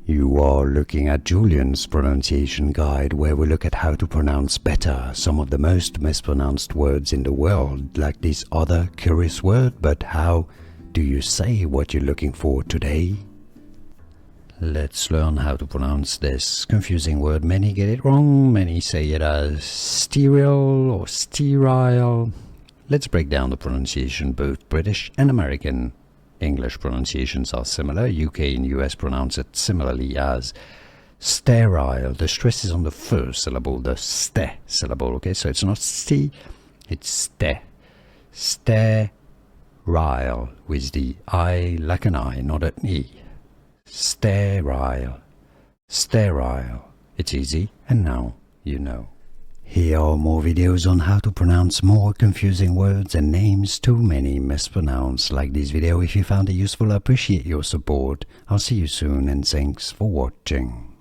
You are looking at Julian's pronunciation guide, where we look at how to pronounce better some of the most mispronounced words in the world, like this other curious word. But how do you say what you're looking for today? Let's learn how to pronounce this confusing word. Many get it wrong, many say it as sterile or sterile. Let's break down the pronunciation. Both British and American English pronunciations are similar. UK and US pronounce it similarly as sterile. The stress is on the first syllable, the ste syllable, okay? So it's not sti, it's ste. Sterile, with the I like an I, not an E. Sterile, sterile. It's easy, and now you know. Here are more videos on how to pronounce more confusing words and names too many mispronounced. Like this video if you found it useful. I appreciate your support. I'll see you soon, and thanks for watching.